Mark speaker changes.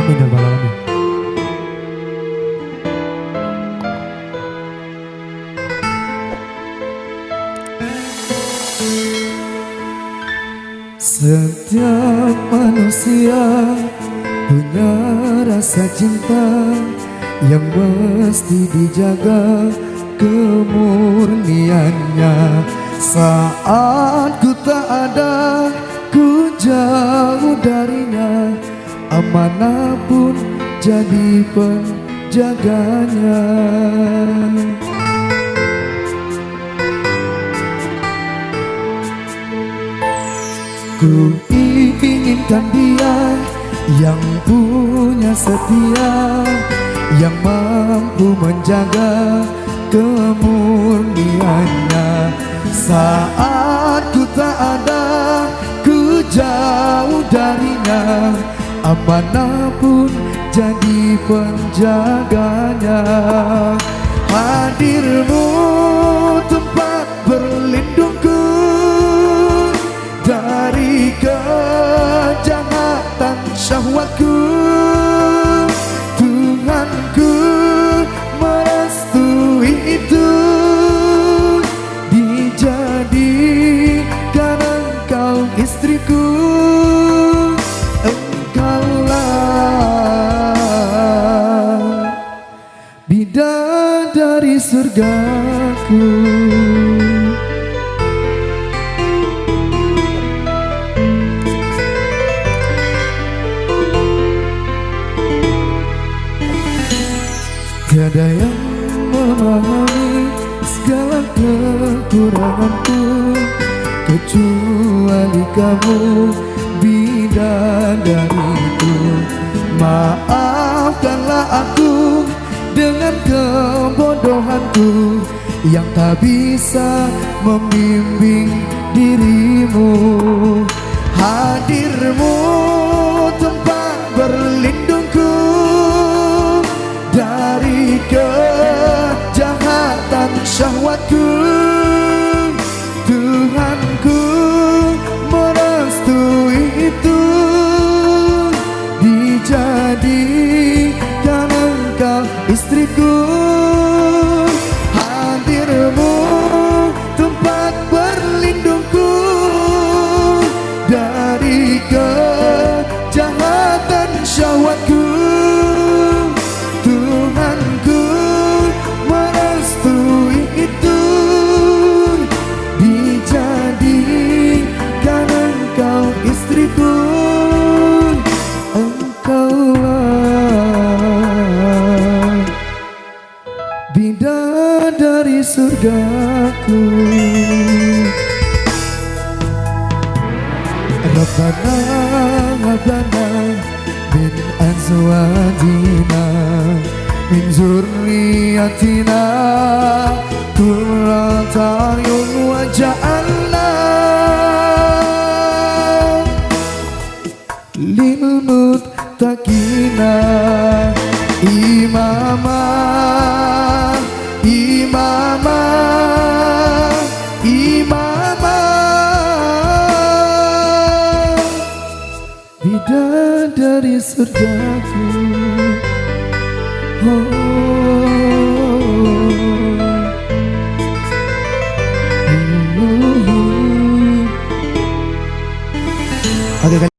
Speaker 1: Amin ya rabbal alamin. Setiap manusia punya rasa cinta yang mesti dijaga kemurniannya. Saat ku tak ada, ku jauh darinya, amanah pun jadi penjaganya. Ku inginkan dia yang punya setia, yang mampu menjaga kemurniannya. Saat ku tak ada, ku jauh darinya, amanah pun jadi penjaganya. Hadirmu tempat berlindungku dari kejahatan syahwatku. Tuhanku merestui itu, dijadikan engkau istriku. Engkaulah bidadari surgaku. Tiada yang memahami segala kekuranganku kecuali kamu, bidadariku. Maafkanlah aku dengan kebodohanku yang tak bisa membimbing dirimu. Hadirmu tempat berlindungku dari kejahatan syahwatku. Tuhanku merestui itu, dijadikan engkau istriku. Hadirmu tempat berlindungku dari kejahatan syahwatku. Tuhanku merestui itu, dijadikan engkau istriku. Engkaulah bidadari surgaku. Rabbana hablana min azwajina min zurriyatina qurrata a'yun waj'alna lil muttaqina imama. Imama, imama, bidadari surgaku. Oke.